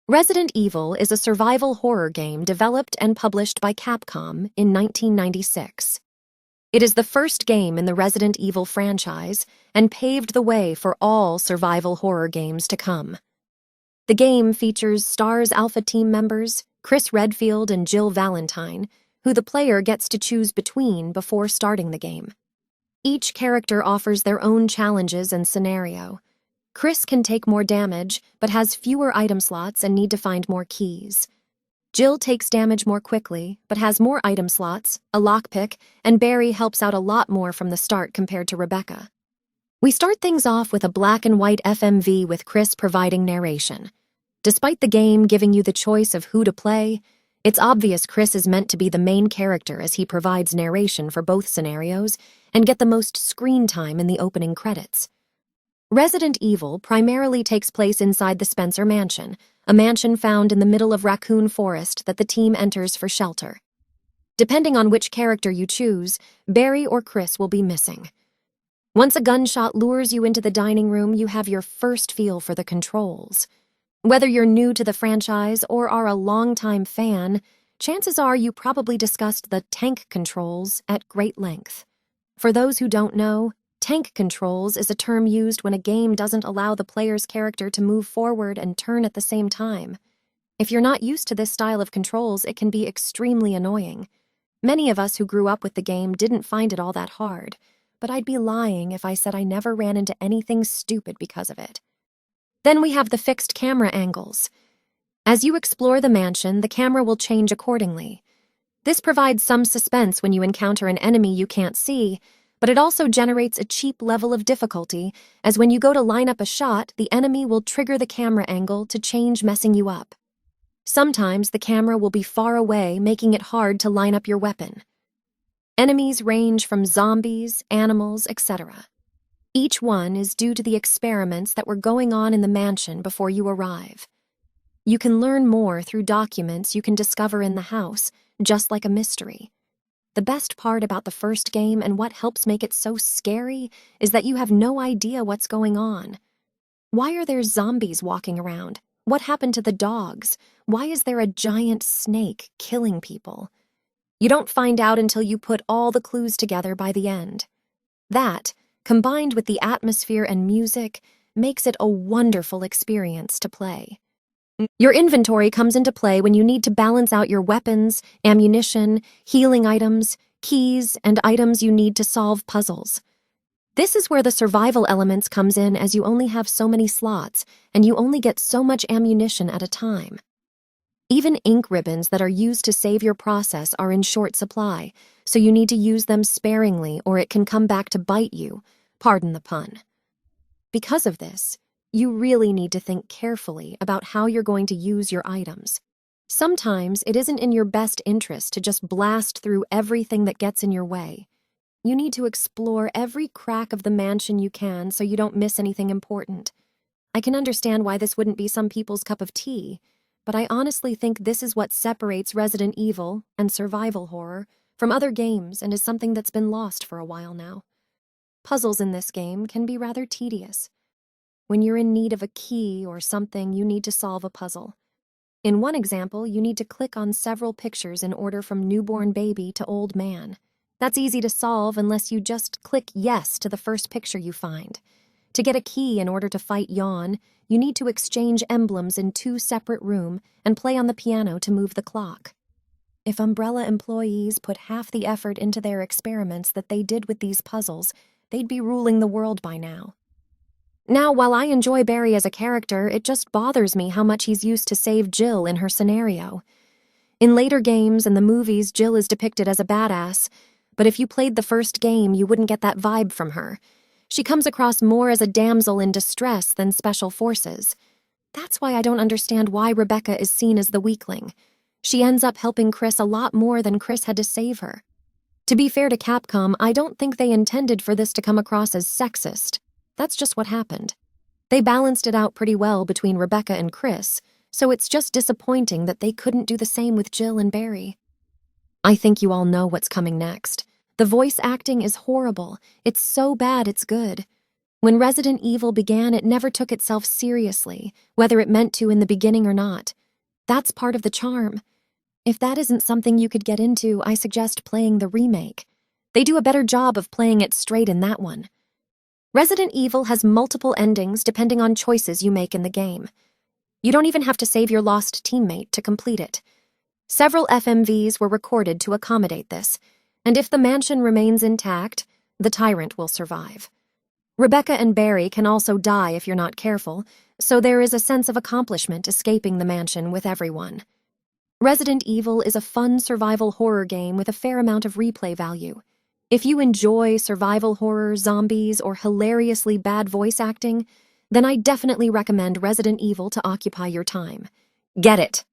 Resident Evil is a survival horror game developed and published by Capcom in 1996. It is the first game in the Resident Evil franchise and paved the way for all survival horror games to come. The game features STARS Alpha team members, Chris Redfield and Jill Valentine, who the player gets to choose between before starting the game. Each character offers their own challenges and scenario. Chris can take more damage, but has fewer item slots and need to find more keys. Jill takes damage more quickly, but has more item slots, a lockpick, and Barry helps out a lot more from the start compared to Rebecca. We start things off with a black and white FMV with Chris providing narration. Despite the game giving you the choice of who to play, it's obvious Chris is meant to be the main character as he provides narration for both scenarios and get the most screen time in the opening credits. Resident Evil primarily takes place inside the Spencer Mansion, a mansion found in the middle of Raccoon Forest that the team enters for shelter. Depending on which character you choose, Barry or Chris will be missing. Once a gunshot lures you into the dining room, you have your first feel for the controls. Whether you're new to the franchise or are a longtime fan, chances are you probably discussed the tank controls at great length. For those who don't know, tank controls is a term used when a game doesn't allow the player's character to move forward and turn at the same time. If you're not used to this style of controls, it can be extremely annoying. Many of us who grew up with the game didn't find it all that hard, but I'd be lying if I said I never ran into anything stupid because of it. Then we have the fixed camera angles. As you explore the mansion, the camera will change accordingly. This provides some suspense when you encounter an enemy you can't see, but it also generates a cheap level of difficulty, as when you go to line up a shot, the enemy will trigger the camera angle to change, messing you up. Sometimes the camera will be far away, making it hard to line up your weapon. Enemies range from zombies, animals, etc. Each one is due to the experiments that were going on in the mansion before you arrive. You can learn more through documents you can discover in the house, just like a mystery. The best part about the first game and what helps make it so scary is that you have no idea what's going on. Why are there zombies walking around? What happened to the dogs? Why is there a giant snake killing people? You don't find out until you put all the clues together by the end. That, combined with the atmosphere and music, makes it a wonderful experience to play. Your inventory comes into play when you need to balance out your weapons, ammunition, healing items, keys, and items you need to solve puzzles. This is where the survival elements comes in, as you only have so many slots, and you only get so much ammunition at a time. Even ink ribbons that are used to save your process are in short supply, so you need to use them sparingly or it can come back to bite you, pardon the pun. Because of this, you really need to think carefully about how you're going to use your items. Sometimes it isn't in your best interest to just blast through everything that gets in your way. You need to explore every crack of the mansion you can so you don't miss anything important. I can understand why this wouldn't be some people's cup of tea, but I honestly think this is what separates Resident Evil and survival horror from other games and is something that's been lost for a while now. Puzzles in this game can be rather tedious. When you're in need of a key or something, you need to solve a puzzle. In one example, you need to click on several pictures in order from newborn baby to old man. That's easy to solve unless you just click yes to the first picture you find. To get a key in order to fight Yawn, you need to exchange emblems in 2 separate rooms and play on the piano to move the clock. If Umbrella employees put half the effort into their experiments that they did with these puzzles, they'd be ruling the world by now. Now, while I enjoy Barry as a character, it just bothers me how much he's used to save Jill in her scenario. In later games and the movies, Jill is depicted as a badass, but if you played the first game, you wouldn't get that vibe from her. She comes across more as a damsel in distress than special forces. That's why I don't understand why Rebecca is seen as the weakling. She ends up helping Chris a lot more than Chris had to save her. To be fair to Capcom, I don't think they intended for this to come across as sexist. That's just what happened. They balanced it out pretty well between Rebecca and Chris, so it's just disappointing that they couldn't do the same with Jill and Barry. I think you all know what's coming next. The voice acting is horrible. It's so bad it's good. When Resident Evil began, it never took itself seriously, whether it meant to in the beginning or not. That's part of the charm. If that isn't something you could get into, I suggest playing the remake. They do a better job of playing it straight in that one. Resident Evil has multiple endings depending on choices you make in the game. You don't even have to save your lost teammate to complete it. Several FMVs were recorded to accommodate this, and if the mansion remains intact, the tyrant will survive. Rebecca and Barry can also die if you're not careful, so there is a sense of accomplishment escaping the mansion with everyone. Resident Evil is a fun survival horror game with a fair amount of replay value. If you enjoy survival horror, zombies, or hilariously bad voice acting, then I definitely recommend Resident Evil to occupy your time. Get it!